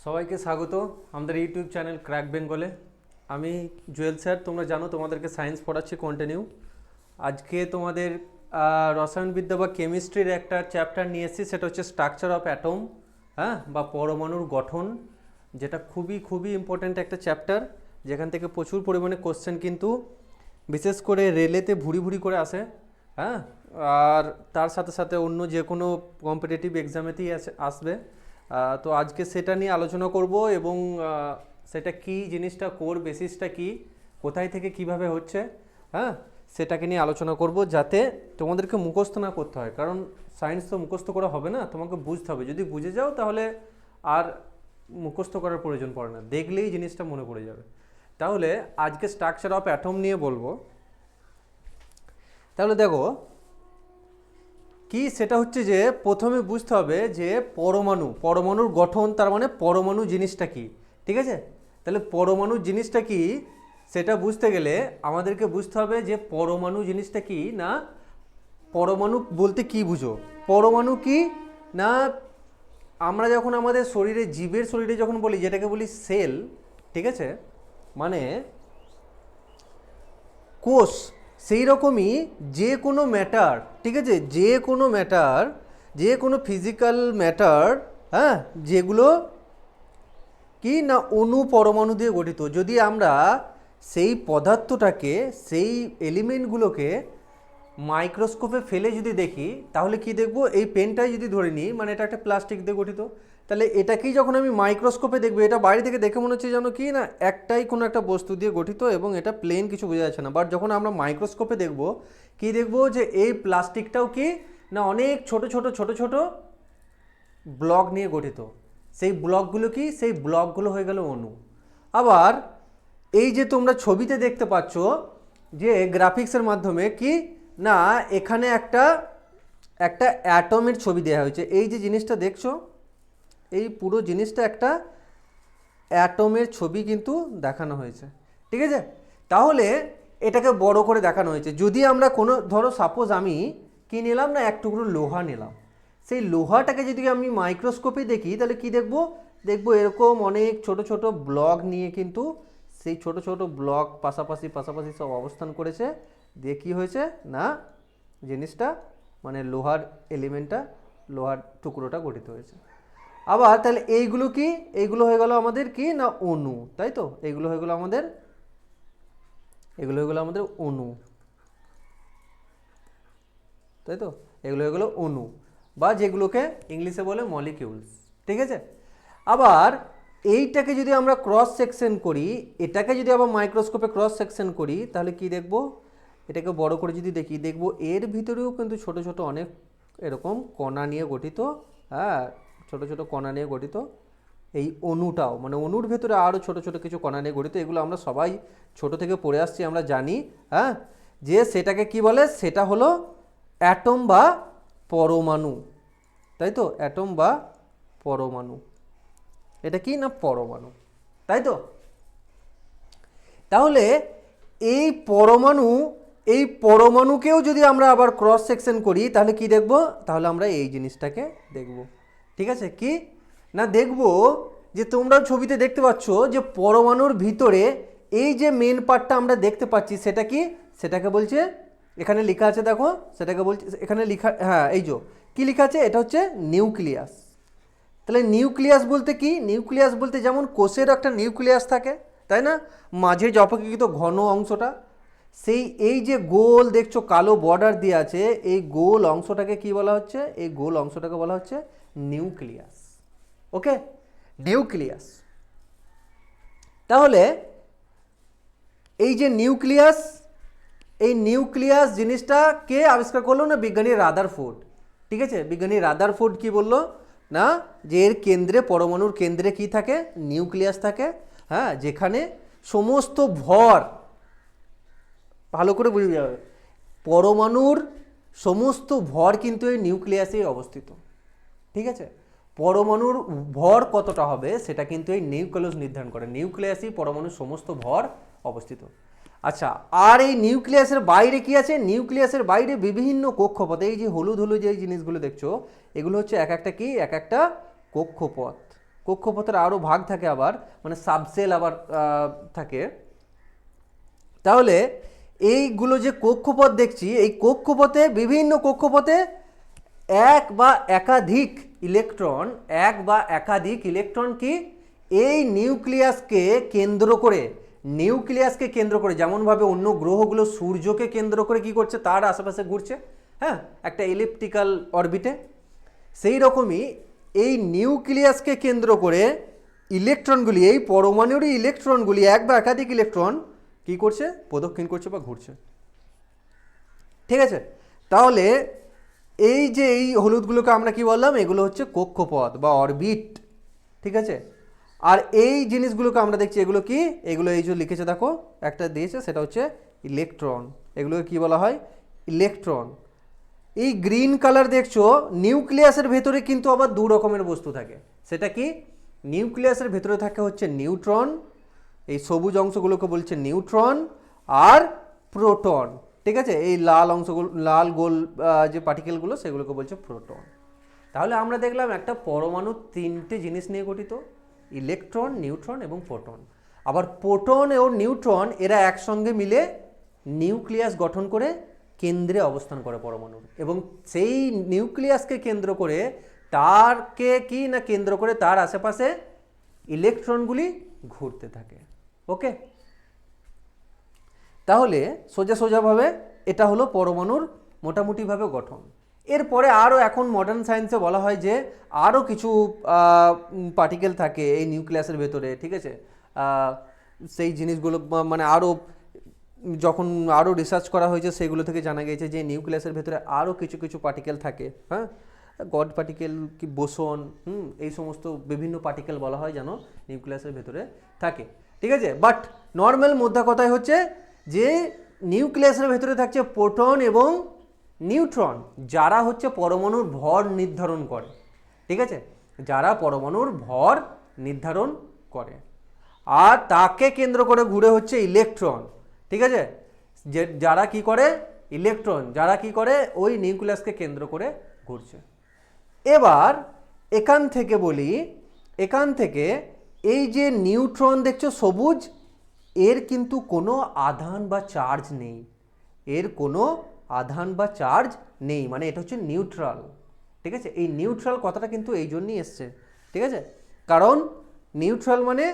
সবাইকে স্বাগত আমাদের ইউটিউব চ্যানেল ক্র্যাক বেঙ্গলে। আমি জুয়েল স্যার, তোমরা জানো তোমাদেরকে সায়েন্স পড়াচ্ছি কন্টিনিউ। আজকে তোমাদের রসায়নবিদ্যা বা কেমিস্ট্রির একটা চ্যাপ্টার নিয়ে এসেছি, সেটা হচ্ছে স্ট্রাকচার অফ অ্যাটম, হ্যাঁ, বা পরমাণুর গঠন, যেটা খুবই খুবই ইম্পর্ট্যান্ট একটা চ্যাপ্টার, যেখান থেকে প্রচুর পরিমাণে কোশ্চেন কিন্তু বিশেষ করে রেলেতে ভুরি ভুরি করে আসে, হ্যাঁ, আর তার সাথে সাথে অন্য যে কোনো কম্পিটিটিভ এক্সামেতেই আসবে। তো আজকে সেটা নিয়ে আলোচনা করব এবং সেটা কি জিনিসটা, কোর বেসিসটা কি, কোথায় থেকে কিভাবে হচ্ছে, হ্যাঁ, সেটাকে নিয়ে আলোচনা করব, যাতে তোমাদেরকে মুখস্থ না করতে হয়। কারণ সায়েন্স তো মুখস্থ করা হবে না, তোমাকে বুঝতে হবে। যদি বুঝে যাও তাহলে আর মুখস্থ করার প্রয়োজন পড়ে না, দেখলেই জিনিসটা মনে পড়ে যাবে। তাহলে আজকে স্ট্রাকচার অফ অ্যাটম নিয়ে বলবো। তাহলে দেখো কি, সেটা হচ্ছে যে প্রথমে বুঝতে হবে যে পরমাণুর গঠন, তার মানে পরমাণু জিনিসটা কি, ঠিক আছে? তাহলে পরমাণু জিনিসটা কি সেটা বুঝতে গেলে আমাদেরকে বুঝতে হবে যে পরমাণু জিনিসটা কি না। পরমাণু বলতে কি বুঝো? পরমাণু কি না, আমরা যখন আমাদের শরীরে, জীবের শরীরে যখন বলি, যেটাকে বলি সেল, ঠিক আছে, মানে কোষ, সেই রকমই যে কোনো ম্যাটার, ঠিক আছে, যে কোনো ম্যাটার, যে কোনো ফিজিক্যাল ম্যাটার, হ্যাঁ, যেগুলো কি না অণু পরমাণু দিয়ে গঠিত। যদি আমরা সেই পদার্থটাকে, সেই এলিমেন্টগুলোকে মাইক্রোস্কোপে ফেলে যদি দেখি, তাহলে কি দেখব? এই পেনটাই যদি ধরে নিই, মানে এটা একটা প্লাস্টিক দিয়ে গঠিত, তাহলে এটাকেই যখন আমি মাইক্রোস্কোপে দেখবো, এটা বাইরে থেকে দেখে মনে হচ্ছে যেন কি না একটাই কোনো একটা বস্তু দিয়ে গঠিত এবং এটা প্লেন, কিছু বোঝা যাচ্ছে না। বাট যখন আমরা মাইক্রোস্কোপে দেখব, কি দেখব? যে এই প্লাস্টিকটাও কি না অনেক ছোট ছোট ছোট ছোট ব্লক নিয়ে গঠিত। সেই ব্লকগুলো কি? সেই ব্লকগুলো হয়ে গেল অণু। আবার এই যে তোমরা ছবিতে দেখতে পাচ্ছ যে গ্রাফিক্সের মাধ্যমে কি না, এখানে একটা একটা অ্যাটমের ছবি দেওয়া হয়েছে। এই যে জিনিসটা দেখছো, এই পুরো জিনিসটা একটা অ্যাটমের ছবি কিন্তু দেখানো হয়েছে, ঠিক আছে? তাহলে এটাকে বড় করে দেখানো হয়েছে। যদি আমরা কোনো, ধরো সাপোজ আমি কি নিলাম না, এক টুকরো লোহা নিলাম, সেই লোহাটাকে যদি আমি মাইক্রোস্কোপে দেখি, তাহলে কি দেখব? দেখবো এরকম অনেক ছোট ছোট ব্লক নিয়ে কিন্তু, সেই ছোট ছোট ব্লক পাশাপাশি পাশাপাশি সব অবস্থান করেছে, দিয়ে কী হয়েছে না জিনিসটা, মানে লোহার এলিমেন্টটা, লোহার টুকরোটা গঠিত হয়েছে। আবার তাহলে এইগুলো কি? এইগুলো হয়ে গেল আমাদের কি না অণু, তাই তো? এগুলো হয়ে গেল আমাদের, এগুলো হয়ে গেল আমাদের অণু, তাই তো? এগুলো হয়ে গেল অণু, বা যেগুলোকে ইংলিশে বলে মলিকিউলস, ঠিক আছে? আবার এইটাকে যদি আমরা ক্রস সেকশন করি, এটাকে যদি আবার মাইক্রোস্কোপে ক্রস সেকশন করি, তাহলে কি দেখব? এটাকে বড় করে যদি দেখি, দেখব এর ভিতরেও কিন্তু ছোট ছোট অনেক এরকম কণা নিয়ে গঠিত, হ্যাঁ, ছোট ছোট কণা নিয়ে গঠিত। এই অণুটাও, মানে অণুর ভেতরে আরও ছোট ছোট কিছু কণা নিয়ে গঠিত। এগুলো আমরা সবাই ছোট থেকে পড়ে আসছি, আমরা জানি, হ্যাঁ, যে সেটাকে কি বলে? সেটা হলো অ্যাটম বা পরমাণু, তাই তো? অ্যাটম বা পরমাণু, এটা কি না পরমাণু, তাই তো? তাহলে এই পরমাণু, এই পরমাণুকেও যদি আমরা আবার ক্রস সেকশন করি, তাহলে কি দেখব? তাহলে আমরা এই জিনিসটাকে দেখব, ঠিক আছে? কি না দেখব যে তোমরা ছবিতে দেখতে পাচ্ছ যে পরমাণুর ভিতরে এই যে মেন পার্টটা আমরা দেখতে পাচ্ছি, সেটা কি? সেটাকে বলছে, এখানে লেখা আছে দেখো, সেটাকে বলছে, এখানে লেখা, হ্যাঁ, এই যে কি লেখা আছে, এটা হচ্ছে নিউক্লিয়াস। তাহলে নিউক্লিয়াস বলতে কি? নিউক্লিয়াস বলতে যেমন কোষের একটা নিউক্লিয়াস থাকে, তাই না, মাঝে যে অপেক্ষাকৃত ঘন অংশটা, সেই এই যে গোল দেখছো কালো বর্ডার দিয়ে আছে, এই গোল অংশটাকে কি বলা হচ্ছে? এই গোল অংশটাকে বলা হচ্ছে নিউক্লিয়াস। ওকে, নিউক্লিয়াস। তাহলে এই যে নিউক্লিয়াস, এই নিউক্লিয়াস জিনিসটা কে আবিষ্কার করলো না? বিজ্ঞানী রাদারফোর্ড, ঠিক আছে? বিজ্ঞানী রাদারফোর্ড কি বললো না, যে এর কেন্দ্রে, পরমাণুর কেন্দ্রে কি থাকে? নিউক্লিয়াস থাকে, হ্যাঁ, যেখানে সমস্ত ভর, ভালো করে বুঝে যাবে, পরমাণুর সমস্ত ভর কিন্তু এই নিউক্লিয়াসেই অবস্থিত, ঠিক আছে? পরমাণুর ভর কতটা হবে সেটা কিন্তু এই নিউক্লিয়াস নির্ধারণ করে। নিউক্লিয়াসই পরমাণুর সমস্ত ভর অবস্থিত। আচ্ছা, আর এই নিউক্লিয়াসের বাইরে কি আছে? নিউক্লিয়াসের বাইরে বিভিন্ন কক্ষপথ, এই যে হলুদ হলুদ যে জিনিসগুলো দেখছো, এগুলো হচ্ছে এক একটা কি, এক একটা কক্ষপথ, কক্ষপথের আরও ভাগ থাকে আবার, মানে সাবসেল আবার থাকে। তাহলে এইগুলো যে কক্ষপথ দেখছি, এই কক্ষপথে বিভিন্ন কক্ষপথে এক বা একাধিক ইলেকট্রন কি এই নিউক্লিয়াসকে কেন্দ্র করে যেমনভাবে অন্য গ্রহগুলো সূর্যকে কেন্দ্র করে কি করছে, তার আশেপাশে ঘুরছে, হ্যাঁ, একটা ইলিপ্টিক্যাল অরবিটে, সেই রকমই এই নিউক্লিয়াসকে কেন্দ্র করে ইলেকট্রনগুলি, এই পরমাণুরই ইলেকট্রনগুলি, এক বা একাধিক ইলেকট্রন কি করছে, প্রদক্ষিণ করছে বা ঘুরছে। ঠিক আছে, তাহলে এই যে এই হলুদগুলোকে আমরা কি বললাম, এগুলো হচ্ছে কক্ষপথ বা অরবিট। ঠিক আছে, আর এই জিনিসগুলোকে আমরা দেখছি, এগুলো কি, এগুলো এই যে লিখেছে দেখো, একটা দিয়েছে, সেটা হচ্ছে ইলেকট্রন। এগুলোকে কি বলা হয়, ইলেকট্রন। এই গ্রিন কালার দেখছো, নিউক্লিয়াসের ভেতরে কিন্তু আবার দু রকমের বস্তু থাকে। সেটা কি, নিউক্লিয়াসের ভেতরে থাকে হচ্ছে নিউট্রন, এই সবুজ অংশগুলোকে বলছে নিউট্রন, আর প্রোটন। ঠিক আছে, এই লাল অংশগুলো, লাল গোল যে পার্টিকেলগুলো, সেগুলোকে বলছে প্রোটন। তাহলে আমরা দেখলাম একটা পরমাণু তিনটে জিনিস নিয়ে গঠিত, ইলেকট্রন, নিউট্রন এবং প্রোটন। আবার প্রোটন ও নিউট্রন এরা একসঙ্গে মিলে নিউক্লিয়াস গঠন করে কেন্দ্রে অবস্থান করে পরমাণুর, এবং সেই নিউক্লিয়াসকে কেন্দ্র করে কেন্দ্র করে তার আশেপাশে ইলেকট্রনগুলি ঘুরতে থাকে। ওকে, তাহলে সোজাভাবে এটা হলো পরমাণুর মোটামুটিভাবে গঠন। এরপরে আরও এখন মডার্ন সায়েন্সে বলা হয় যে আরও কিছু পার্টিকেল থাকে এই নিউক্লিয়াসের ভেতরে। ঠিক আছে, সেই জিনিসগুলো মানে আরও যখন আরও রিসার্চ করা হয়েছে, সেগুলো থেকে জানা গিয়েছে যে নিউক্লিয়াসের ভেতরে আরও কিছু পার্টিকেল থাকে, হ্যাঁ, গড পার্টিকেল কি বোসন, এই সমস্ত বিভিন্ন পার্টিকেল বলা হয় যেন নিউক্লিয়াসের ভেতরে থাকে। ঠিক আছে, বাট নর্মাল মোদ্দা কথাই হচ্ছে যে নিউক্লিয়াসের ভেতরে থাকছে প্রোটন এবং নিউট্রন, যারা হচ্ছে পরমাণুর ভর নির্ধারণ করে। ঠিক আছে, যারা পরমাণুর ভর নির্ধারণ করে, আর তাকে কেন্দ্র করে ঘুরে হচ্ছে ইলেকট্রন। ঠিক আছে, যে যারা কি করে, ইলেকট্রন যারা কি করে ওই নিউক্লিয়াসকে কেন্দ্র করে ঘুরছে। এবার এখান থেকে বলি, এখান থেকে এই যে নিউট্রন দেখছো সবুজ, এর কিন্তু কোনো আধান বা চার্জ নেই, এর কোনো আধান বা চার্জ নেই, মানে এটা হচ্ছে নিউট্রাল। ঠিক আছে, এই নিউট্রাল কথাটা কিন্তু এই জন্যই এসছে। ঠিক আছে, কারণ নিউট্রাল মানে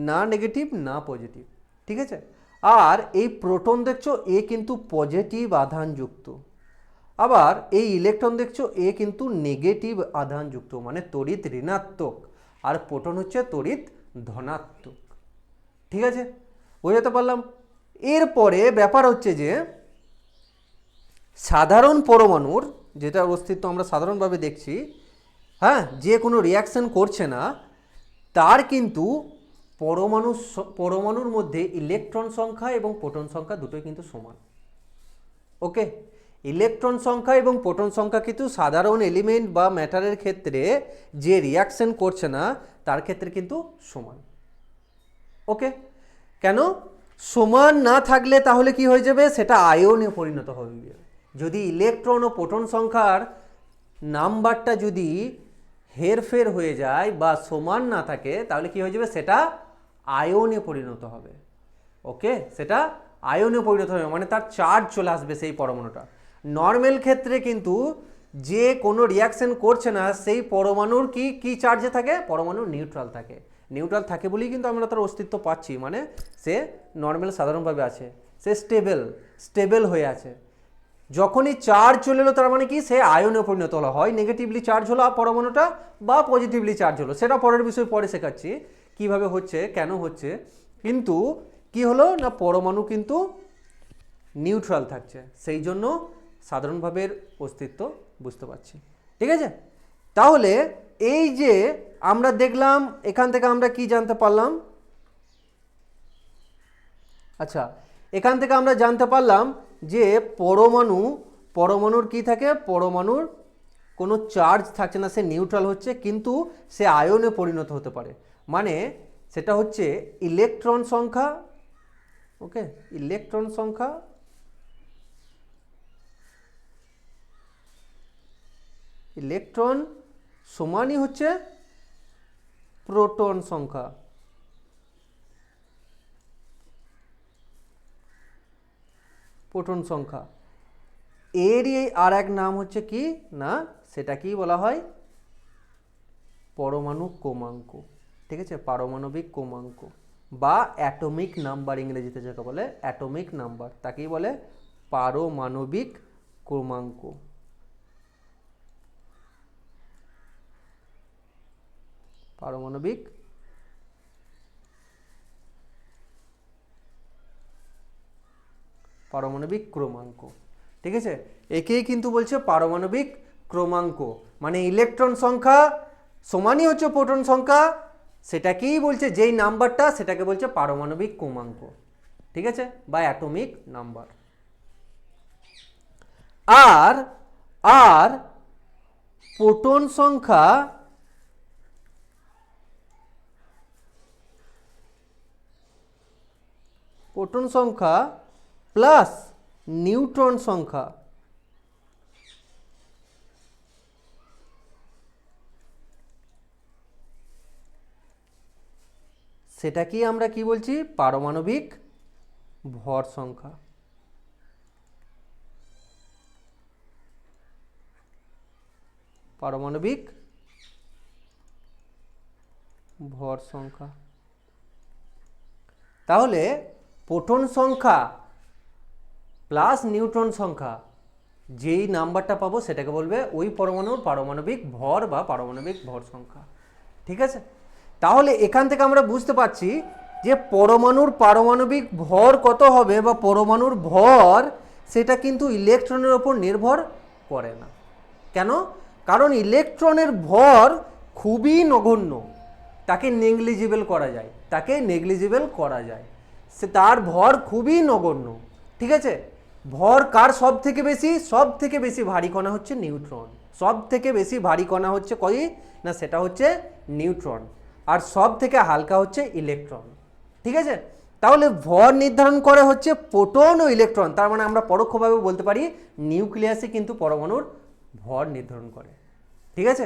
না নেগেটিভ না পজিটিভ। ঠিক আছে, আর এই প্রোটন দেখছো এ কিন্তু পজিটিভ আধানযুক্ত, আবার এই ইলেকট্রন দেখছো এ কিন্তু নেগেটিভ আধানযুক্ত, মানে তড়িৎ ঋণাত্মক, আর প্রোটন হচ্ছে তড়িৎ ধনাত্মক। ঠিক আছে, বোঝাতে পারলাম। এরপরে ব্যাপার হচ্ছে যে সাধারণ পরমাণুর, যেটার অস্তিত্ব আমরা সাধারণভাবে দেখছি, হ্যাঁ, যে কোনো রিয়াকশন করছে না, তার কিন্তু পরমাণুর মধ্যে ইলেকট্রন সংখ্যা এবং প্রোটন সংখ্যা দুটোই কিন্তু সমান। ওকে, ইলেকট্রন সংখ্যা এবং প্রোটন সংখ্যা কিন্তু সাধারণ এলিমেন্ট বা ম্যাটারের ক্ষেত্রে যে রিয়াকশন করছে না তার ক্ষেত্রে কিন্তু সমান। ওকে, কেন সমান না থাকলে তাহলে কি হয়ে যাবে, সেটা আয়নে পরিণত হয়ে যাবে। যদি ইলেকট্রন ও প্রোটন সংখ্যার নাম্বারটা যদি হেরফের হয়ে যায় বা সমান না থাকে, তাহলে কি হয়ে যাবে, সেটা আয়নে পরিণত হবে। ওকে, সেটা আয়নে পরিণত হবে, মানে তার চার্জ চলে আসবে সেই পরমাণুটা। নর্মাল ক্ষেত্রে কিন্তু যে কোনো রিয়াকশন করছে না সেই পরমাণুর কি চার্জে থাকে, পরমাণুর নিউট্রাল থাকে। নিউট্রাল থাকে বলেই কিন্তু আমরা তার অস্তিত্ব পাচ্ছি, মানে সে নর্মাল সাধারণভাবে আছে, সে স্টেবল হয়ে আছে। যখনই চার্জ চলে এলো তার মানে কি, সে আয়নে পরিণত হলো, হয় নেগেটিভলি চার্জ হলো পরমাণুটা বা পজিটিভলি চার্জ হলো, সেটা পরের বিষয়, পরে শেখাচ্ছি কিভাবে হচ্ছে, কেন হচ্ছে। কিন্তু কি হলো না, পরমাণু কিন্তু নিউট্রাল থাকছে, সেই জন্য সাধারণভাবে অস্তিত্ব বুঝতে পারছি। ঠিক আছে, তাহলে এই যে আমরা দেখলাম, এখান থেকে আমরা কি জানতে পারলাম, আচ্ছা, এখান থেকে আমরা জানতে পারলাম যে পরমাণুর কি থাকে, পরমাণুর কোনো চার্জ থাকছে না, সে নিউট্রাল হচ্ছে, কিন্তু সে আয়নে পরিণত হতে পারে, মানে সেটা হচ্ছে ইলেকট্রন সংখ্যা। ওকে, ইলেকট্রন সংখ্যা ইলেকট্রন সমানই হচ্ছে প্রোটন সংখ্যা। প্রোটন সংখ্যা এরই আর এক নাম হচ্ছে কি না, সেটা কি বলা হয়, পরমাণু ক্রমাঙ্ক। ঠিক আছে, পারমাণবিক ক্রমাঙ্ক বা অ্যাটমিক নাম্বার, ইংরেজিতে যাকে বলে অ্যাটমিক নাম্বার, তাকেই বলে পারমাণবিক ক্রমাঙ্ক। পারমাণবিক পারমাণবিক ক্রমাঙ্ক। ঠিক আছে, একেই কিন্তু বলছে পারমাণবিক ক্রমাঙ্ক, মানে ইলেকট্রন সংখ্যা সমানই হচ্ছে প্রোটন সংখ্যা, সেটাকেই বলছে, যেই নাম্বারটা সেটাকে বলছে পারমাণবিক ক্রমাঙ্ক। ঠিক আছে, বা অ্যাটমিক নাম্বার। আর আর প্রোটন সংখ্যা প্লাস নিউট্রন সংখ্যা, সেটাকেই আমরা কি বলছি, পারমাণবিক ভর সংখ্যা। পারমাণবিক ভর সংখ্যা। তাহলে প্রোটন সংখ্যা প্লাস নিউট্রন সংখ্যা, যেই নাম্বারটা পাবো সেটাকে বলবে ওই পরমাণুর পারমাণবিক ভর বা পারমাণবিক ভর সংখ্যা। ঠিক আছে, তাহলে এখান থেকে আমরা বুঝতে পারছি যে পরমাণুর পারমাণবিক ভর কত হবে বা পরমাণুর ভর, সেটা কিন্তু ইলেকট্রনের ওপর নির্ভর করে না। কেন? কারণ ইলেকট্রনের ভর খুবই নগণ্য, তাকে নেগলিজিবল করা যায়, সে তার ভর খুবই নগণ্য। ঠিক আছে, ভর কার সব থেকে বেশি? সব থেকে বেশি ভারী কণা হচ্ছে নিউট্রন। সব থেকে বেশি ভারী কণা হচ্ছে কই না, সেটা হচ্ছে নিউট্রন। আর সব থেকে হালকা হচ্ছে ইলেকট্রন। ঠিক আছে, তাহলে ভর নির্ধারণ করে হচ্ছে প্রোটন ও ইলেকট্রন, তার মানে আমরা পরোক্ষভাবে বলতে পারি নিউক্লিয়াসে কিন্তু পরমাণুর ভর নির্ধারণ করে। ঠিক আছে,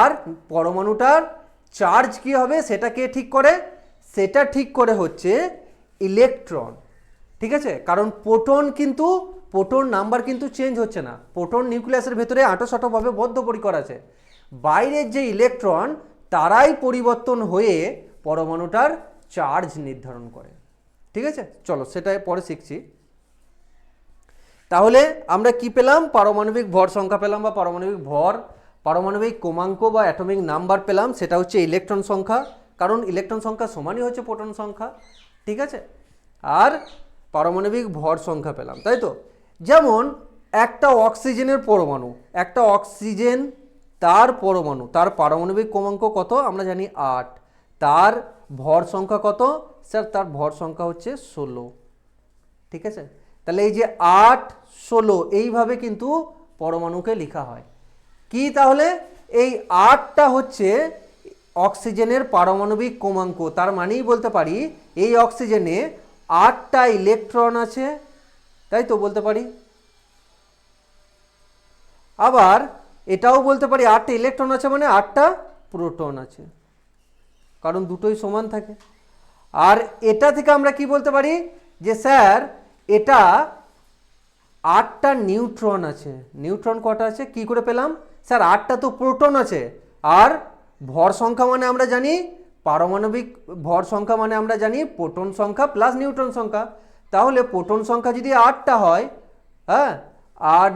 আর পরমাণুটার চার্জ কি হবে সেটা কে ঠিক করে? সেটা ঠিক করে হচ্ছে ইলেকট্রন। ঠিক আছে, কারণ প্রোটন নাম্বার কিন্তু চেঞ্জ হচ্ছে না, প্রোটন নিউক্লিয়াসের ভেতরে আঁটোসাঁটোভাবে বদ্ধপরিকর আছে, বাইরের যে ইলেকট্রন তারাই পরিবর্তন হয়ে পরমাণুটার চার্জ নির্ধারণ করে। ঠিক আছে, চলো সেটা পরে শিখছি। তাহলে আমরা কি পেলাম? পারমাণবিক ভর সংখ্যা পেলাম বা পারমাণবিক ক্রমাঙ্ক বা অ্যাটমিক নাম্বার পেলাম, সেটা হচ্ছে ইলেকট্রন সংখ্যা, কারণ ইলেকট্রন সংখ্যা সমানই হচ্ছে প্রোটন সংখ্যা। ঠিক আছে, আর পারমাণবিক ভর সংখ্যা পেলাম, তাই তো। যেমন একটা অক্সিজেনের পরমাণু, তার পরমাণু, তার পারমাণবিক ক্রমাঙ্ক কত আমরা জানি 8, তার ভর সংখ্যা কত স্যার? তার ভর সংখ্যা হচ্ছে 16। ঠিক আছে, তাহলে এই যে 8, 16 এইভাবে কিন্তু পরমাণুকে লেখা হয়। কি তাহলে এই 8টা হচ্ছে অক্সিজেনের পারমাণবিক ক্রমাঙ্ক, তার মানেই বলতে পারি এই অক্সিজেনে 8টা ইলেকট্রন আছে, তাই তো বলতে পারি। আবার এটাও বলতে পারি 8টা ইলেকট্রন আছে মানে 8টা প্রোটন আছে, কারণ দুটোই সমান থাকে। আর এটা থেকে আমরা কি বলতে পারি যে স্যার এটা 8টা নিউট্রন আছে। নিউট্রন কটা আছে কি করে পেলাম? স্যার 8টা তো প্রোটন আছে, আর ভর সংখ্যা মানে আমরা জানি, পারমাণবিক ভর সংখ্যা মানে আমরা জানি প্রোটন সংখ্যা প্লাস নিউট্রন সংখ্যা। তাহলে প্রোটন সংখ্যা যদি 8টা হয়, হ্যাঁ, আর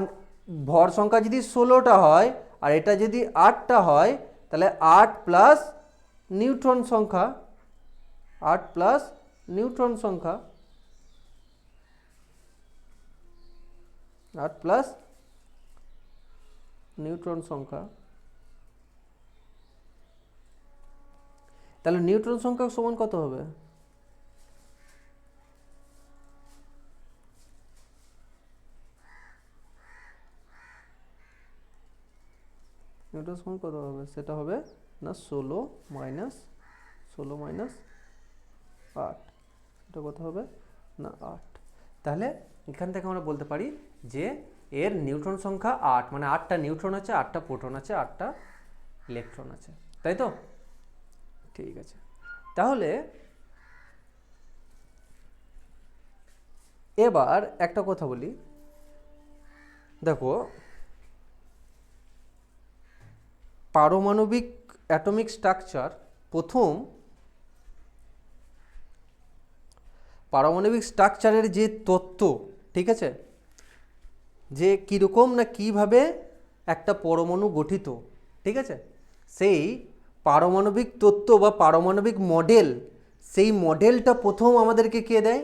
ভর সংখ্যা যদি 16টা হয়, আর এটা যদি 8টা হয়, তাহলে 8 প্লাস নিউট্রন সংখ্যা, 8 প্লাস নিউট্রন সংখ্যা, 8 প্লাস নিউট্রন সংখ্যা। তাহলে নিউট্রন সংখ্যা সমান কত হবে? নিউট্রন সমান কত হবে? সেটা হবে না 16 মাইনাস 8, এটা কত হবে না 8। তাহলে এখান থেকে আমরা বলতে পারি যে এর নিউট্রন সংখ্যা 8, মানে 8টা নিউট্রন আছে, 8টা প্রোটন আছে, 8টা ইলেকট্রন আছে, তাই তো। ঠিক ঠিক আছে, তাহলে এবার একটা কথা বলি, দেখো পারমাণবিক অ্যাটমিক স্ট্রাকচার, প্রথম পারমাণবিক স্ট্রাকচারের যে তত্ত্ব, ঠিক আছে, যে কীরকম না কীভাবে একটা পরমাণু গঠিত, ঠিক আছে, সেই পারমাণবিক তত্ত্ব বা পারমাণবিক মডেল, সেই মডেলটা প্রথম আমাদেরকে কে দেয়?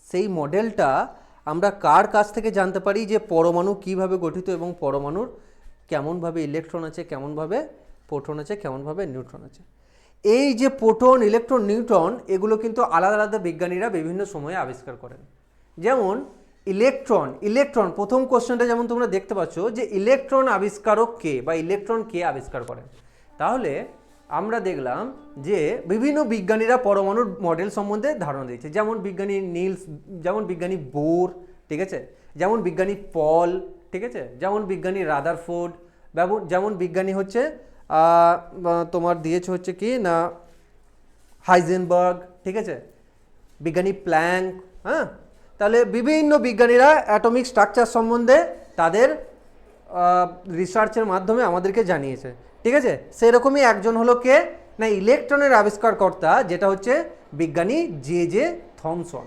সেই মডেলটা আমরা কার কাছ থেকে জানতে পারি যে পরমাণু কিভাবে গঠিত এবং পরমাণুর কেমনভাবে ইলেকট্রন আছে, কেমনভাবে প্রোটন আছে, কেমনভাবে নিউট্রন আছে। এই যে প্রোটন, ইলেকট্রন, নিউট্রন, এগুলো কিন্তু আলাদা আলাদা বিজ্ঞানীরা বিভিন্ন সময়ে আবিষ্কার করেন। যেমন ইলেকট্রন প্রথম কোশ্চেনটা যেমন তোমরা দেখতে পাচ্ছ যে ইলেকট্রন আবিষ্কারক কে বা ইলেকট্রন কে আবিষ্কার করেন। তাহলে আমরা দেখলাম যে বিভিন্ন বিজ্ঞানীরা পরমাণুর মডেল সম্বন্ধে ধারণা দিয়েছে, যেমন বিজ্ঞানী নিলস, যেমন বিজ্ঞানী বোর, ঠিক আছে, যেমন বিজ্ঞানী পল, ঠিক আছে, যেমন বিজ্ঞানী রাদারফোর্ড, যেমন বিজ্ঞানী হচ্ছে তোমার দিয়েছে হচ্ছে কি না হাইজেনবার্গ, ঠিক আছে, বিজ্ঞানী প্ল্যাঙ্ক। হ্যাঁ, তাহলে বিভিন্ন বিজ্ঞানীরা অ্যাটমিক স্ট্রাকচার সম্বন্ধে তাদের রিসার্চের মাধ্যমে আমাদেরকে জানিয়েছে, ঠিক আছে। সেরকমই একজন হলো কে না ইলেকট্রনের আবিষ্কারকর্তা, যেটা হচ্ছে বিজ্ঞানী জে জে থমসন।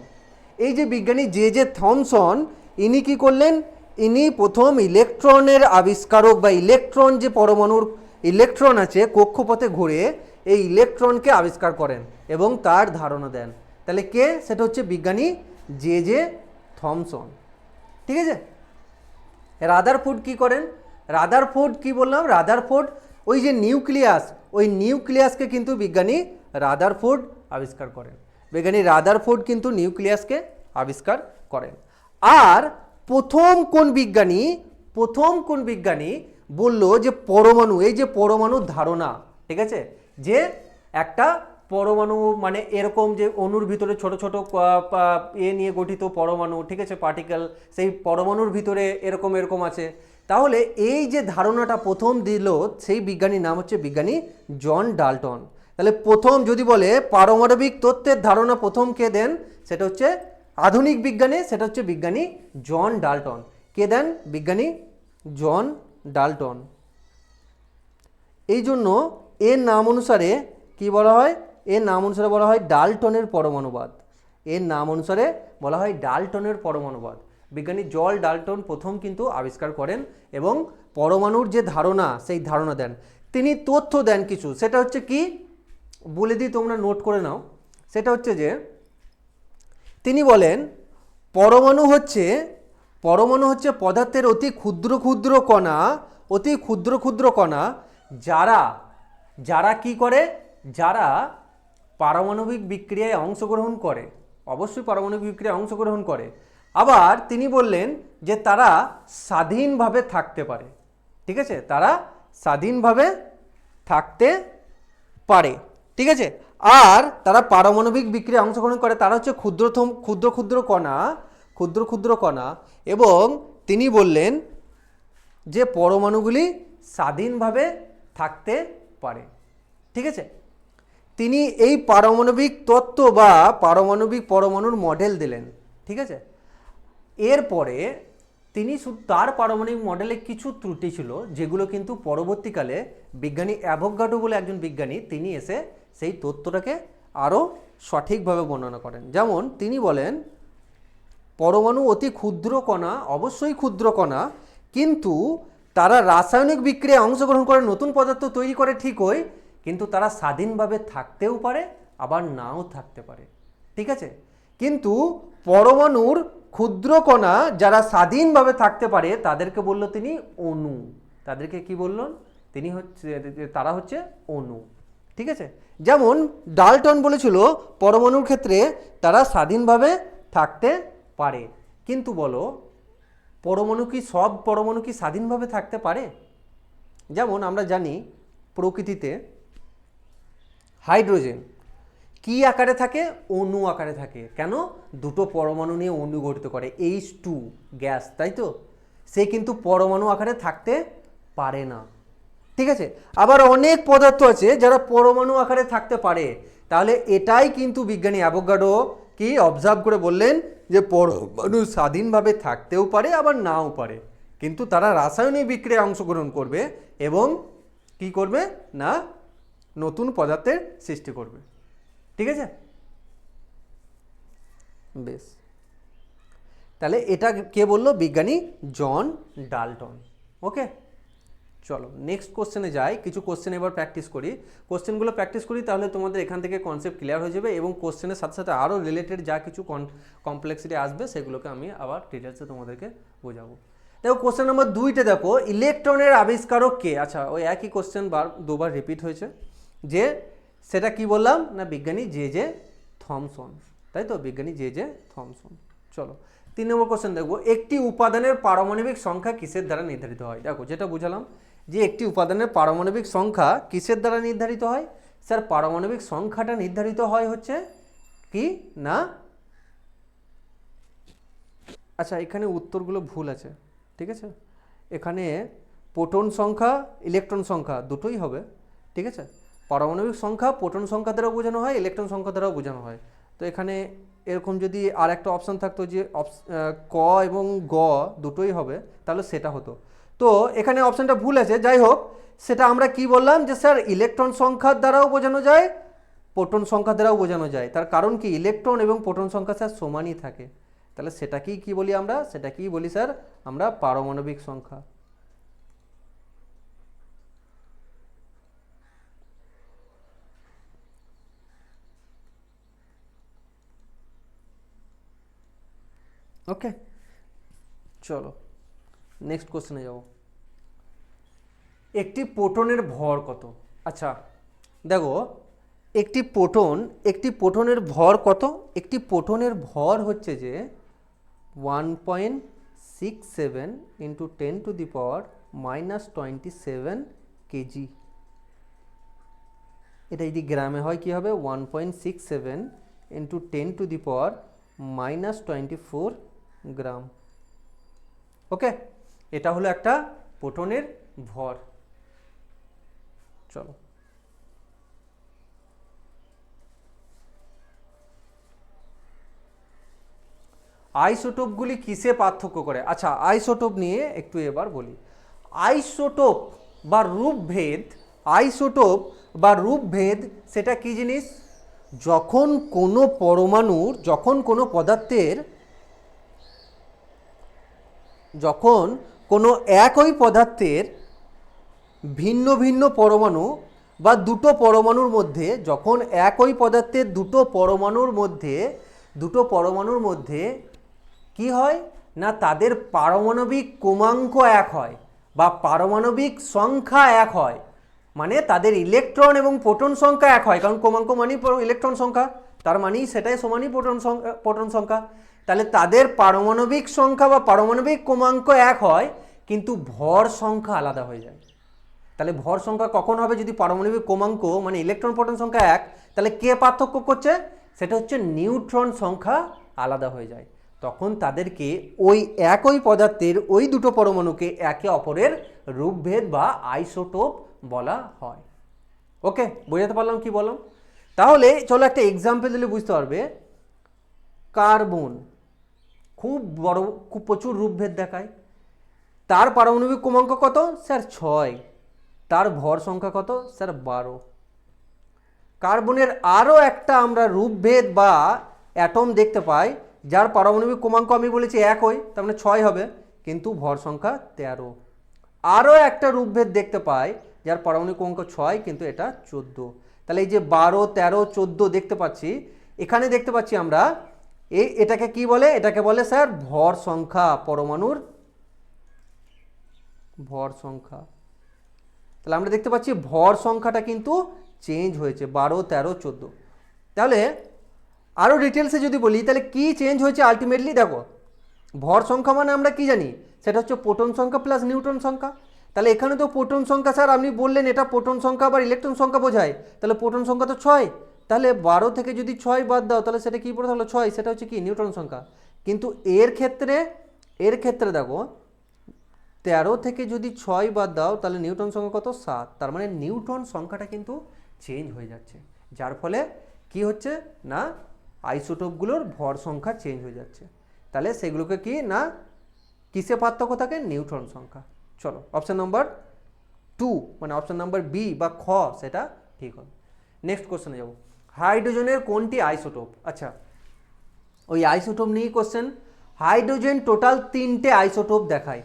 এই যে বিজ্ঞানী জে জে থমসন, ইনি কি করলেন? ইনি প্রথম ইলেকট্রনের আবিষ্কারক বা ইলেকট্রন, যে পরমাণুর ইলেকট্রন আছে কক্ষপথে ঘুরে, এই ইলেকট্রনকে আবিষ্কার করেন এবং তার ধারণা দেন। তাহলে কে? সেটা হচ্ছে বিজ্ঞানী জে জে থমসন, ঠিক আছে। রাদারফোর্ড কি করেন? রাদারফোর্ড কি বললাম? রাদারফোর্ড ওই যে নিউক্লিয়াস, ওই নিউক্লিয়াসকে কিন্তু বিজ্ঞানী রাদারফোর্ড আবিষ্কার করেন। বিজ্ঞানী রাদারফোর্ড কিন্তু নিউক্লিয়াসকে আবিষ্কার করেন। আর প্রথম কোন বিজ্ঞানী বলল যে পরমাণু, এই যে পরমাণুর ধারণা, ঠিক আছে, যে একটা পরমাণু মানে এরকম যে অণুর ভিতরে ছোট ছোট নিয়ে গঠিত পরমাণু, ঠিক আছে, পার্টিকেল, সেই পরমাণুর ভিতরে এরকম এরকম আছে। তাহলে এই যে ধারণাটা প্রথম দিল, সেই বিজ্ঞানীর নাম হচ্ছে বিজ্ঞানী জন ডাল্টন। তাহলে প্রথম যদি বলে পারমাণবিক তত্ত্বের ধারণা প্রথম কে দেন, সেটা হচ্ছে আধুনিক বিজ্ঞানে, সেটা হচ্ছে বিজ্ঞানী জন ডাল্টন। কে দেন? বিজ্ঞানী জন ডাল্টন। এই জন্য এর নাম অনুসারে কি বলা হয়? এর নাম অনুসারে বলা হয় ডাল্টনের পরমাণুবাদ। এর নাম অনুসারে বলা হয় ডাল্টনের পরমাণুবাদ। বিজ্ঞানী জন ডাল্টন প্রথম কিন্তু আবিষ্কার করেন এবং পরমাণুর যে ধারণা, সেই ধারণা দেন। তিনি তথ্য দেন কিছু, সেটা হচ্ছে কি বলে দিই, তোমরা নোট করে নাও। সেটা হচ্ছে যে তিনি বলেন পরমাণু হচ্ছে পদার্থের অতি ক্ষুদ্র ক্ষুদ্র কণা, যারা কি করে? যারা পারমাণবিক বিক্রিয়ায় অংশগ্রহণ করে, অবশ্যই পারমাণবিক বিক্রিয়ায় অংশগ্রহণ করে। আবার তিনি বললেন যে তারা স্বাধীনভাবে থাকতে পারে, ঠিক আছে, তারা স্বাধীনভাবে থাকতে পারে, ঠিক আছে। আর তারা পারমাণবিক বিক্রিয়ায় অংশগ্রহণ করে, তারা হচ্ছে ক্ষুদ্র কণা। এবং তিনি বললেন যে পরমাণুগুলি স্বাধীনভাবে থাকতে পারে, ঠিক আছে। তিনি এই পারমাণবিক তত্ত্ব বা পরমাণুর মডেল দিলেন, ঠিক আছে। এরপরে তিনি তার পারমাণবিক মডেলে কিছু ত্রুটি ছিল, যেগুলো কিন্তু পরবর্তীকালে বিজ্ঞানী অ্যাভোগাড্রো বলে একজন বিজ্ঞানী, তিনি এসে সেই তত্ত্বটাকে আরও সঠিকভাবে বর্ণনা করেন। যেমন তিনি বলেন পরমাণু অতি ক্ষুদ্র কণা, অবশ্যই ক্ষুদ্র কণা, কিন্তু তারা রাসায়নিক বিক্রিয়ায় অংশগ্রহণ করে নতুন পদার্থ তৈরি করে ঠিকই, কিন্তু তারা স্বাধীনভাবে থাকতেও পারে আবার নাও থাকতে পারে, ঠিক আছে। কিন্তু পরমাণুর ক্ষুদ্র কণা যারা স্বাধীনভাবে থাকতে পারে তাদেরকে বলল তিনি অণু। তাদেরকে কি বললেন? তারা হচ্ছে অণু, ঠিক আছে। যেমন ডাল্টন বলেছিল পরমাণুর ক্ষেত্রে তারা স্বাধীনভাবে থাকতে পারে। কিন্তু বলো সব পরমাণু কি স্বাধীনভাবে থাকতে পারে? যেমন আমরা জানি প্রকৃতিতে হাইড্রোজেন কি আকারে থাকে? অণু আকারে থাকে। কেন? দুটো পরমাণু নিয়ে অণু গঠিত করে, H2 গ্যাস, তাই তো। সে কিন্তু পরমাণু আকারে থাকতে পারে না, ঠিক আছে, আবার অনেক পদার্থ আছে যারা পরমাণু আকারে থাকতে পারে। তাহলে এটাই কিন্তু বিজ্ঞানী অ্যাভোগাড্রো কি অবজার্ভ করে বললেন যে পরমাণু স্বাধীনভাবে থাকতেও পারে আবার নাও পারে, কিন্তু তারা রাসায়নিক বিক্রিয়ায় অংশগ্রহণ করবে এবং কি করবে না নতুন পদার্থের সৃষ্টি করবে। ঠিক আছে, বেশ, তাহলে এটা কে বললো? বিজ্ঞানী জন ডাল্টন। ওকে, চলো নেক্সট কোশ্চেনে যাই। কিছু কোশ্চেন এবার প্র্যাকটিস করি, কোশ্চেনগুলো প্র্যাকটিস করি, তাহলে তোমাদের এখান থেকে কনসেপ্ট ক্লিয়ার হয়ে যাবে এবং কোশ্চেনের সাথে সাথে আরও রিলেটেড যা কিছু কমপ্লেক্সিটি আসবে সেগুলোকে আমি আবার ডিটেলসে তোমাদেরকে বোঝাবো। দেখো কোশ্চেন নম্বর 2তে দেখো, ইলেকট্রনের আবিষ্কারক কে? আচ্ছা, ওই একই কোশ্চেন দুবার রিপিট হয়েছে, যে সেটা কি বললাম না বিজ্ঞানী জে জে থমসন, তাই তো, বিজ্ঞানী জে জে থমসন। চলো 3 নম্বর কোশ্চেন দেখবো, একটি উপাদানের পারমাণবিক সংখ্যা কিসের দ্বারা নির্ধারিত হয়? দেখো যেটা বুঝালাম যে একটি উপাদানের পারমাণবিক সংখ্যা কিসের দ্বারা নির্ধারিত হয়? স্যার পারমাণবিক সংখ্যাটা নির্ধারিত হয় হচ্ছে কি না, আচ্ছা এখানে উত্তরগুলো ভুল আছে, ঠিক আছে, এখানে প্রোটন সংখ্যা ইলেকট্রন সংখ্যা দুটোই হবে। ঠিক আছে, পারমাণবিক সংখ্যা প্রোটন সংখ্যা দ্বারাও বোঝানো হয়, ইলেকট্রন সংখ্যা দ্বারাও বোঝানো হয়। তো এখানে এরকম যদি আর একটা অপশান থাকতো যে ক এবং গ দুটোই হবে, তাহলে সেটা হতো। তো এখানে অপশানটা ভুল আছে, যাই হোক সেটা আমরা কি বললাম যে স্যার ইলেকট্রন সংখ্যার দ্বারাও বোঝানো যায়, প্রোটন সংখ্যা দ্বারাও বোঝানো যায়। তার কারণ কি, ইলেকট্রন এবং প্রোটন সংখ্যা স্যার সমানই থাকে। তাহলে সেটাকেই কি বলি আমরা? সেটাকেই বলি স্যার আমরা পারমাণবিক সংখ্যা। ওকে, চলো নেক্সট কোশ্চেনে যাব। একটি প্রোটনের ভর কত? আচ্ছা দেখো, একটি প্রোটনের ভর কত? একটি প্রোটনের ভর হচ্ছে যে 1.67 ইন্টু 10⁻⁻27 কেজি। এটা যদি গ্রামে হয় কি হবে? 1.67 ইন্টু 10⁻⁻24 গ্রাম। ওকে, এটা হলো একটা প্রোটনের ভর। চলো আইসোটোপগুলি কিসে পার্থক্য করে? আচ্ছা আইসোটোপ নিয়ে একটু এবার বলি। আইসোটোপ বা রূপভেদ, আইসোটোপ বা রূপভেদ সেটা কি জিনিস? যখন কোনো পরমাণুর, যখন কোনো পদার্থের, যখন কোনো একই পদার্থের ভিন্ন ভিন্ন পরমাণু বা দুটো পরমাণুর মধ্যে, যখন একই পদার্থের দুটো পরমাণুর মধ্যে কি হয় না তাদের পারমাণবিক ক্রমাঙ্ক এক হয় বা পারমাণবিক সংখ্যা এক হয়, মানে তাদের ইলেকট্রন এবং প্রোটন সংখ্যা এক হয়, কারণ ক্রমাঙ্ক মানেই ইলেকট্রন সংখ্যা, তার মানেই সেটাই সমানই প্রোটন সংখ্যা। তাহলে তাদের পারমাণবিক সংখ্যা বা পারমাণবিক ক্রমাঙ্ক এক হয়, কিন্তু ভর সংখ্যা আলাদা হয়ে যায়। তাহলে ভর সংখ্যা কখন হবে? যদি পারমাণবিক ক্রমাঙ্ক মানে ইলেকট্রন প্রোটন সংখ্যা এক, তাহলে কে পার্থক্য করছে? সেটা হচ্ছে নিউট্রন সংখ্যা আলাদা হয়ে যায়। তখন তাদেরকে ওই একই পদার্থের ওই দুটো পরমাণুকে একে অপরের রূপভেদ বা আইসোটোপ বলা হয়। ওকে, বোঝাতে পারলাম কি বললাম? তাহলে চলো একটা এক্সাম্পল দিলে বুঝতে পারবে। কার্বন খুব বড়, খুব প্রচুর রূপভেদ দেখায়। তার পারমাণবিক ক্রমাঙ্ক কত? স্যার 6। তার ভর সংখ্যা কত? স্যার 12। কার্বনের আরও একটা আমরা রূপভেদ বা অ্যাটম দেখতে পাই, যার পারমাণবিক ক্রমাঙ্ক আমি বলেছি একই, তার মানে 6 হবে, কিন্তু ভর সংখ্যা 13। আরও একটা রূপভেদ দেখতে পাই যার পারমাণবিক ক্রমাঙ্ক 6 কিন্তু এটা 14। তাহলে এই যে 12, 13, 14 দেখতে পাচ্ছি, এখানে দেখতে পাচ্ছি আমরা এটাকে কি বলে? এটাকে বলে স্যার ভর সংখ্যা, পরমাণুর ভর সংখ্যা। তাহলে আমরা দেখতে পাচ্ছি ভর সংখ্যাটা কিন্তু চেঞ্জ হয়েছে, 12, 13, 14। তাহলে আরও ডিটেলসে যদি বলি, তাহলে কি চেঞ্জ হয়েছে আলটিমেটলি? দেখো ভর সংখ্যা মানে আমরা কি জানি? সেটা হচ্ছে প্রোটন সংখ্যা প্লাস নিউট্রন সংখ্যা। তাহলে এখানে তো প্রোটন সংখ্যা, স্যার আপনি বললেন এটা প্রোটন সংখ্যা আবার ইলেকট্রন সংখ্যা বোঝায়, তাহলে প্রোটন সংখ্যা তো 6, তাহলে 12 থেকে যদি 6 বাদ দাও তাহলে সেটা কী পড়ে থাকলো? 6, সেটা হচ্ছে কি নিউট্রন সংখ্যা। কিন্তু এর ক্ষেত্রে দেখো 13 থেকে যদি 6 বাদ দাও তাহলে নিউটন সংখ্যা কত? 7। তার মানে নিউটন সংখ্যাটা কিন্তু চেঞ্জ হয়ে যাচ্ছে, যার ফলে কি হচ্ছে না আইসোটোপগুলোর ভর সংখ্যা চেঞ্জ হয়ে যাচ্ছে। তাহলে সেগুলোকে কি না কিসে পার্থক্য থাকে? নিউট্রন সংখ্যা। চলো অপশান নাম্বার 2 মানে অপশান নাম্বার বি বা খ সেটা ঠিক হবে। নেক্সট কোশ্চেনে যাব। হাইড্রোজেনের কোনটি আইসোটোপ? আচ্ছা, ওই আইসোটোপ নিয়েই কোশ্চেন। হাইড্রোজেন টোটাল 3টে আইসোটোপ দেখায়।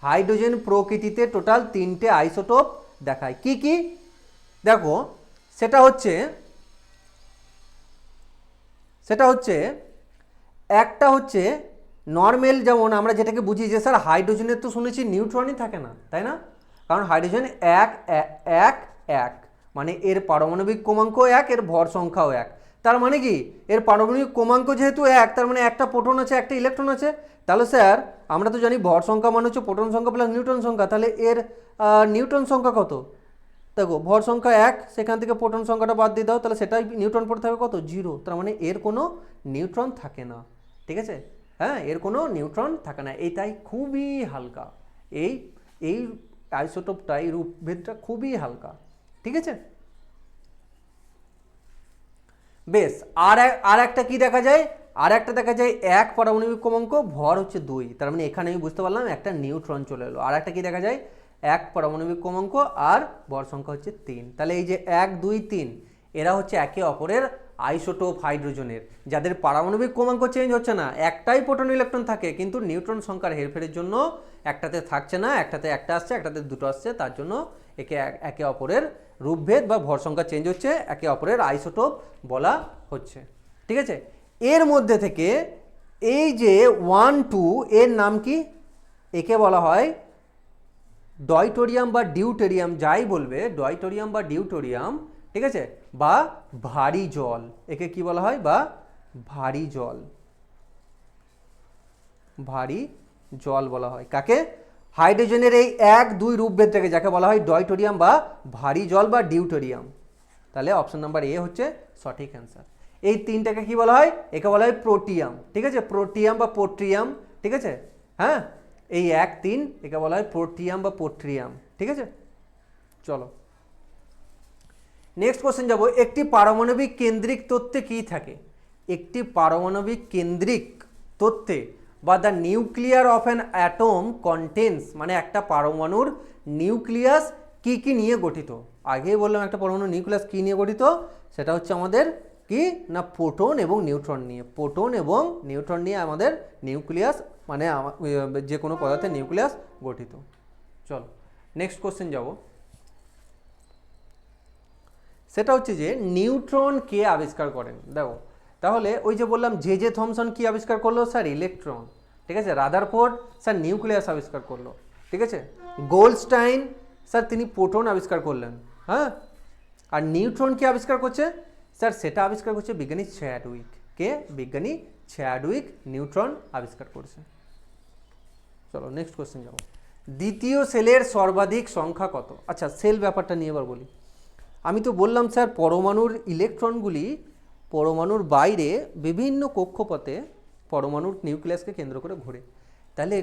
হাইড্রোজেন প্রকৃতিতে টোটাল 3টে আইসোটোপ দেখায়। কি কি দেখো, সেটা হচ্ছে একটা হচ্ছে নর্মাল, যেমন আমরা যেটাকে বুঝি যে স্যার হাইড্রোজেনের তো শুনেছি নিউট্রনই থাকে না, তাই না? কারণ হাইড্রোজেন এক এক এক মানে এর পারমাণবিক ক্রমাঙ্ক এক, এর ভর সংখ্যাও এক। তার মানে কি এর পারমাণবিক ক্রমাঙ্ক যেহেতু এক, তার মানে একটা প্রোটন আছে একটা ইলেকট্রন আছে। তাহলে স্যার আমরা তো জানি ভর সংখ্যা মানে হচ্ছে প্রোটন সংখ্যা প্লাস নিউট্রন সংখ্যা। তাহলে এর নিউট্রন সংখ্যা কত? দেখো ভর সংখ্যা এক, সেখান থেকে প্রোটন সংখ্যাটা বাদ দিয়ে দাও, তাহলে সেটাই নিউট্রন পড়তে হবে কত? 0। তার মানে এর কোনো নিউট্রন থাকে না। ঠিক আছে, হ্যাঁ, এর কোনো নিউট্রন থাকে না। এটাই খুবই হালকা, এই এই আইসোটোপটা, এই রূপভেদটা খুবই হালকা। ঠিক আছে, বেশ। আর একটা কি দেখা যায়? আর একটা দেখা যায় এক পারমাণবিক ক্রমাঙ্ক, ভর হচ্ছে 2। তার মানে এখানে আমি বুঝতে পারলাম একটা নিউট্রন চলে এলো। আর একটা কি দেখা যায়? এক পারমাণবিক ক্রমাঙ্ক আর ভর সংখ্যা হচ্ছে 3। তাহলে এই যে 1 2 3 এরা হচ্ছে একে অপরের আইসোটোপ হাইড্রোজেনের, যাদের পারমাণবিক ক্রমাঙ্ক চেঞ্জ হচ্ছে না, একটাই প্রোটন ইলেকট্রন থাকে, কিন্তু নিউট্রন সংখ্যার হেরফেরের জন্য একটাতে থাকছে না, একটাতে একটা আসছে, একটাতে দুটো আসছে, তার জন্য একে অপরের রূপভেদ বা ভর সংখ্যা চেঞ্জ হচ্ছে, একে অপরের আইসোটোপ বলা হচ্ছে। ঠিক আছে, এর মধ্যে থেকে এই যে 1 2 এর নাম কি? একে বলা হয় ডয়টোরিয়াম বা ডিউটেরিয়াম, যাই বলবে, ডয়টোরিয়াম বা ডিউটোরিয়াম। ঠিক আছে, বা ভারী জল, একে কি বলা হয়? বা ভারী জল, ভারী জল বলা হয় কাকে? হাইড্রোজেনের এই 1 2 রূপভেদটাকে, যাকে বলা হয় ডয়টোরিয়াম বা ভারী জল বা ডিউটোরিয়াম। তাহলে অপশন নাম্বার এ হচ্ছে সঠিক অ্যান্সার। এই তিনটাকে কি বলা হয়? একে বলা হয় প্রোটিয়াম। ঠিক আছে, প্রোটিয়াম বা পোট্রিয়াম। ঠিক আছে, হ্যাঁ, এই 1 3 একে বলা হয় প্রোটিয়াম বা পোট্রিয়াম। ঠিক আছে, চলো নেক্সট কোশ্চেন যাব। একটি পারমাণবিক কেন্দ্রিক তত্ত্বে কি থাকে? একটি পারমাণবিক কেন্দ্রিক তত্ত্বে বা the nuclear of an atom contains, মানে একটা পরমাণুর নিউক্লিয়াস কি কি নিয়ে গঠিত? আগেই বললাম একটা পরমাণুর নিউক্লিয়াস কি নিয়ে গঠিত, সেটা হচ্ছে আমাদের কি না প্রোটন এবং নিউট্রন নিয়ে। প্রোটন এবং নিউট্রন নিয়ে আমাদের নিউক্লিয়াস, মানে যে কোনো পদার্থের নিউক্লিয়াস গঠিত। চলো নেক্সট কোশ্চেন যাব। সেটা হচ্ছে যে নিউট্রন কে আবিষ্কার করেন? দেখো, তাহলে ওই যে বললাম জে থমসন কি আবিষ্কার করলো? Sir electron. ঠিক আছে, রাদারফোর্ড স্যার নিউক্লিয়াস আবিষ্কার করলো। ঠিক আছে, গোল্ডস্টাইন স্যার তিনি প্রোটন আবিষ্কার করলেন। হ্যাঁ, আর নিউট্রন কে আবিষ্কার করছে? স্যার সেটা আবিষ্কার করছে বিজ্ঞানী চ্যাডউইক। কে? বিজ্ঞানী চ্যাডউইক নিউট্রন আবিষ্কার করছে। চলো নেক্সট কোশ্চেন যাবো। দ্বিতীয় সেলের সর্বাধিক সংখ্যা কত? আচ্ছা, সেল ব্যাপারটা নিয়ে এবার বলি। আমি তো বললাম স্যার পরমাণুর ইলেকট্রনগুলি পরমাণুর বাইরে বিভিন্ন কক্ষপথে পরমাণুর নিউক্লিয়াসকে কেন্দ্র করে ঘোরে। তাহলে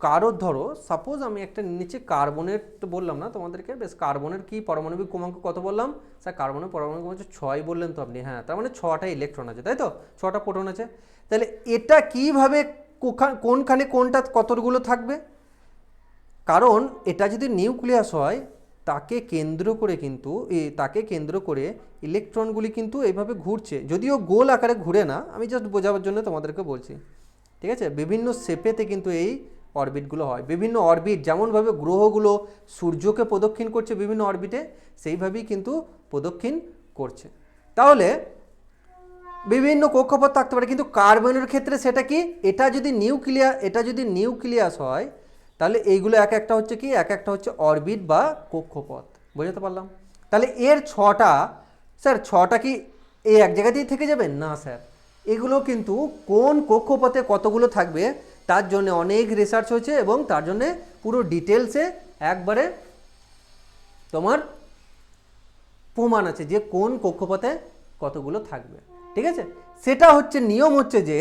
কারোর ধরো সাপোজ আমি একটা নিচে কার্বনের তো বললাম না তোমাদেরকে, বেশ কার্বনের কি পারমাণবিক ক্রমাঙ্ক কত বললাম? স্যার কার্বনের পারমাণবিক ক্রমাঙ্ক 6 বললেন তো আপনি। হ্যাঁ, তার মানে 6টা ইলেকট্রন আছে, তাই তো? 6টা প্রোটন আছে। তাহলে এটা কিভাবে কোনখানে কোনটা কতগুলো থাকবে? কারণ এটা যদি নিউক্লিয়াস হয় তাকে কেন্দ্র করে কিন্তু তাকে কেন্দ্র করে ইলেকট্রনগুলি কিন্তু এইভাবে ঘুরছে, যদিও গোল আকারে ঘুরে না, আমি জাস্ট বোঝাবার জন্য তোমাদেরকে বলছি। ঠিক আছে, বিভিন্ন শেপেতে কিন্তু এই অরবিটগুলো হয়। বিভিন্ন অরবিট, যেমনভাবে গ্রহগুলো সূর্যকে প্রদক্ষিণ করছে বিভিন্ন অরবিটে, সেইভাবেই কিন্তু প্রদক্ষিণ করছে। তাহলে বিভিন্ন কক্ষপথ থাকতে পারে, কিন্তু কার্বনের ক্ষেত্রে সেটা কি? এটা যদি নিউক্লিয়াস হয় তাহলে এইগুলো এক একটা হচ্ছে কি? এক একটা হচ্ছে অরবিট বা কক্ষপথ। বুঝতে পারলাম? তাহলে এর 6টা, স্যার 6টা কি এই এক জায়গাতেই থেকে যাবে? না স্যার, এগুলো কিন্তু কোন কক্ষপথে কতগুলো থাকবে তার জন্য অনেক রিসার্চ হয়েছে, এবং তার জন্য পুরো ডিটেলসে একবারে তোমার প্রমাণ আছে যে কোন কক্ষপথে কতগুলো থাকবে। ঠিক আছে, সেটা হচ্ছে নিয়ম হচ্ছে যে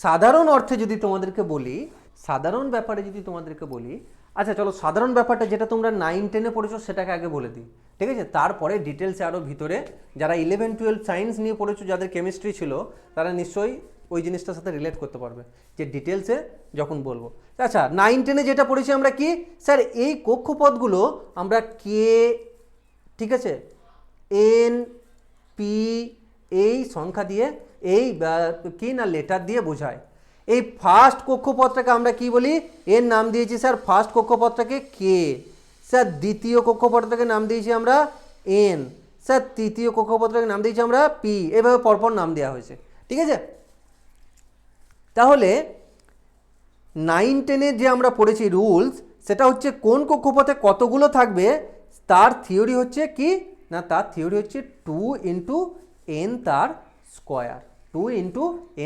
সাধারণ অর্থে যদি তোমাদেরকে বলি, সাধারণ ব্যাপারে যদি তোমাদেরকে বলি, আচ্ছা চলো সাধারণ ব্যাপারটা যেটা তোমরা 9-10-এ পড়েছো সেটাকে আগে বলে দিই, ঠিক আছে? তারপরে ডিটেলসে আরও ভিতরে যারা 11-12 সায়েন্স নিয়ে পড়েছো, যাদের কেমিস্ট্রি ছিল, তারা নিশ্চয়ই ওই জিনিসটার সাথে রিলেট করতে পারবে যে ডিটেলসে যখন বলবো। আচ্ছা 9-10-এ যেটা পড়েছি আমরা কি স্যার, এই কক্ষপথগুলো আমরা কে, ঠিক আছে, এন, পি এই সংখ্যা দিয়ে, এই কি না লেটার দিয়ে বোঝায়। এই ফার্স্ট কক্ষপথটাকে আমরা কি বলি, এর নাম দিয়েছি স্যার ফার্স্ট কক্ষপথটাকে কে, স্যার দ্বিতীয় কক্ষপথটাকে নাম দিয়েছি আমরা এন, স্যার তৃতীয় কক্ষপথটাকে নাম দিয়েছি আমরা পি, এভাবে পরপর নাম দেওয়া হয়েছে, ঠিক আছে? তাহলে 9-10-এর যে আমরা পড়েছি রুলস, সেটা হচ্ছে কোন কক্ষপথে কতগুলো থাকবে তার থিওরি হচ্ছে কি না, তার থিওরি হচ্ছে 2 × n তার স্কোয়ার, 2 ×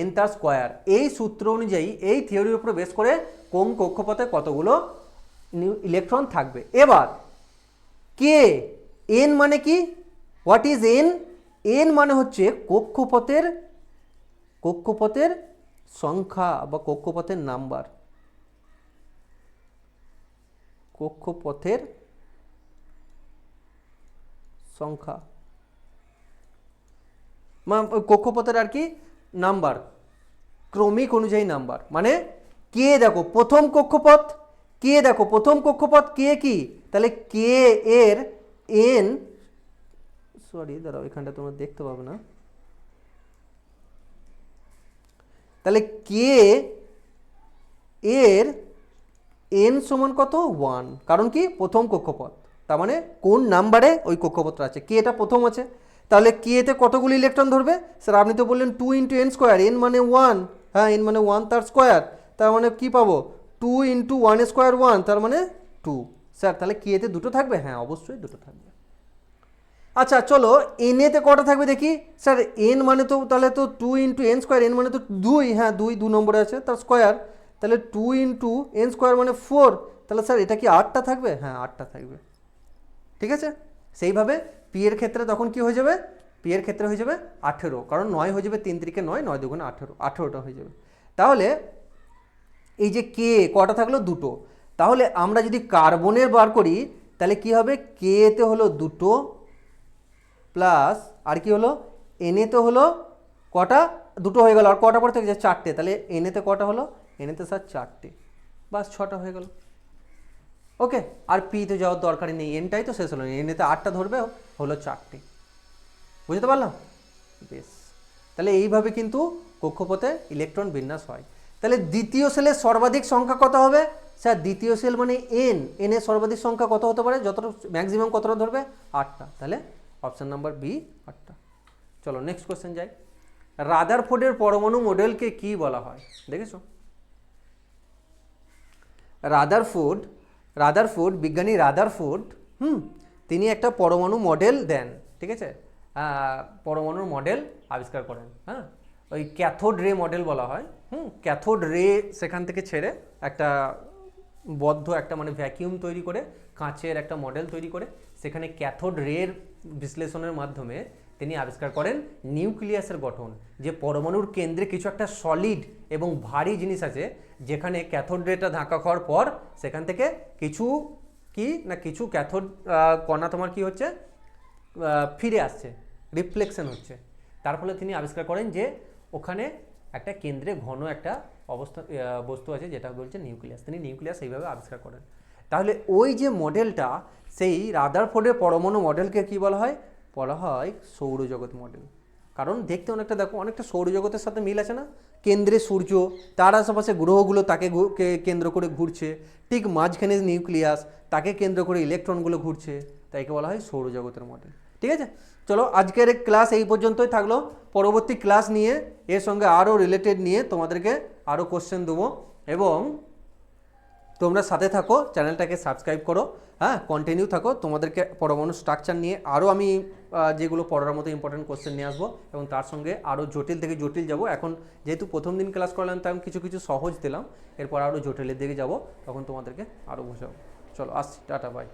n তার স্কোয়ার। এই সূত্র অনুযায়ী, এই থিওরির উপরে বেস করে কোন কক্ষপথে কতগুলো ইলেকট্রন থাকবে। এবার কে, এন মানে কি, হোয়াট ইজ এন? এন মানে হচ্ছে কক্ষপথের সংখ্যা বা কক্ষপথের নাম্বার, কক্ষপথের সংখ্যা, কক্ষপথের আর কি নাম্বার, ক্রমিক অনুযায়ী নাম্বার। মানে কে দেখো প্রথম কক্ষপথ, কে দেখো প্রথম কক্ষপথ, কে কি, তাহলে কে এর এন, সরি দাঁড়াও এখানটা তোমরা দেখতে পাবে না, তাহলে কে এর এন সমান কত 1, কারণ কি প্রথম কক্ষপথ, তার মানে কোন নাম্বারে ওই কক্ষপথটা আছে, কে এটা প্রথম আছে। তাহলে কে তে কতগুলো ইলেকট্রন ধরবে স্যার, আপনি তো বললেন 2 × n স্কোয়ার, এন মানে 1, হ্যাঁ এন মানে 1 তার স্কোয়ার, তার মানে কি পাবো 2 × 1 স্কোয়ার 1, তার মানে 2। স্যার তাহলে কে তে দুটো থাকবে, হ্যাঁ অবশ্যই দুটো থাকবে। আচ্ছা চলো এতে কটা থাকবে দেখি, স্যার এন মানে তো তাহলে তো 2 × n স্কোয়ার, এন মানে তো 2, হ্যাঁ 2 নম্বরে আছে তার স্কোয়ার, তাহলে 2 × n স্কোয়ার মানে 4, তাহলে স্যার এটা কি 8টা থাকবে, হ্যাঁ 8টা থাকবে, ঠিক আছে? সেইভাবে পি এর ক্ষেত্রে তখন কি হয়ে যাবে, পি এর ক্ষেত্রে হয়ে যাবে 18, কারণ 9 হয়ে যাবে 3 × 9, 9 × 2 = 18, 18টা হয়ে যাবে। তাহলে এই যে কে কটা থাকলো, দুটো। তাহলে আমরা যদি কার্বনের বার করি তাহলে কি হবে, কে তে হলো দুটো প্লাস আর কি হলো এনেতে হলো কটা, দুটো হয়ে গেল, আর কটা পরে থেকে যায় 4টে, তাহলে এনেতে কটা হলো, এনেতে স্যার 4টে, বাস 6টা হয়ে গেল। ওকে, আর পিতে যাওয়ার দরকারই নেই, এনটাই তো শেষ হলো, এনেতে 8টা ধরবে, হলো 4টে, বুঝতে পারলাম? বেশ, তাহলে এইভাবে কিন্তু কক্ষপথে ইলেকট্রন বিন্যাস হয়। তাহলে দ্বিতীয় সেলের সর্বাধিক সংখ্যা কত হবে স্যার, দ্বিতীয় সেল মানে এন, এনের সর্বাধিক সংখ্যা কত হতে পারে, যতটা ম্যাক্সিমাম কতটা ধরবে 8টা, তাহলে অপশন নাম্বার বি 8টা। চলো নেক্সট কোশ্চেন যাই। রাদারফোর্ডের পরমাণু মডেলকে কি বলা হয়, দেখেছো? রাদারফোর্ড বিজ্ঞানী রাদারফোর্ড, তিনি একটা পরমাণু মডেল দেন, ঠিক আছে, পরমাণুর মডেল আবিষ্কার করেন, হ্যাঁ ওই ক্যাথোড রে মডেল বলা হয়। ক্যাথোড রে সেখান থেকে ছেড়ে একটা বদ্ধ একটা মানে ভ্যাকিউম তৈরি করে, কাঁচের একটা মডেল তৈরি করে, সেখানে ক্যাথোড রের বিশ্লেষণের মাধ্যমে তিনি আবিষ্কার করেন নিউক্লিয়াসের গঠন, যে পরমাণুর কেন্দ্রে কিছু একটা সলিড এবং ভারী জিনিস আছে, যেখানে ক্যাথোড রেটা ধাক্কা খাওয়ার পর সেখান থেকে কিছু কি না কিছু ক্যাথোড কণা তোমার কি হচ্ছে, ফিরে আসছে, রিফ্লেকশন হচ্ছে। তার ফলে তিনি আবিষ্কার করেন যে ওখানে একটা কেন্দ্রে ঘন একটা বস্তু আছে, যেটা বলছে নিউক্লিয়াস। তিনি নিউক্লিয়াস এইভাবে আবিষ্কার করেন। তাহলে ওই যে মডেলটা, সেই রাদারফোর্ডের পরমাণু মডেলকে কি বলা হয়, বলা হয় সৌরজগৎ মডেল। কারণ দেখতে অনেকটা দেখো অনেকটা সৌরজগতের সাথে মিল আছে না, কেন্দ্রে সূর্য, তার আশেপাশে গ্রহগুলো তাকে কেন্দ্র করে ঘুরছে, ঠিক মাঝখানে নিউক্লিয়াস, তাকে কেন্দ্র করে ইলেকট্রনগুলো ঘুরছে, তাইকে বলা হয় সৌরজগতের মডেল। ঠিক আছে, চলো আজকের ক্লাস এই পর্যন্তই থাকলো। পরবর্তী ক্লাস নিয়ে এর সঙ্গে আরও রিলেটেড নিয়ে তোমাদেরকে আরও কোশ্চেন দেবো, এবং তোমরা সাথে থাকো, চ্যানেলটাকে সাবস্ক্রাইব করো, হ্যাঁ কন্টিনিউ থাকো। তোমাদেরকে পরমাণু স্ট্রাকচার নিয়ে আরও আমি যেগুলো পড়ার মতো ইম্পর্টেন্ট কোশ্চেন নিয়ে আসবো, এবং তার সঙ্গে আরও জটিল থেকে জটিল যাব। এখন যেহেতু প্রথম দিন ক্লাস করলাম, তখন কিছু কিছু সহজ দিলাম, এরপর আরও জটিলের দিকে যাব, তখন তোমাদেরকে আরও বোঝাবো। চলো আসছি, টাটা বাই।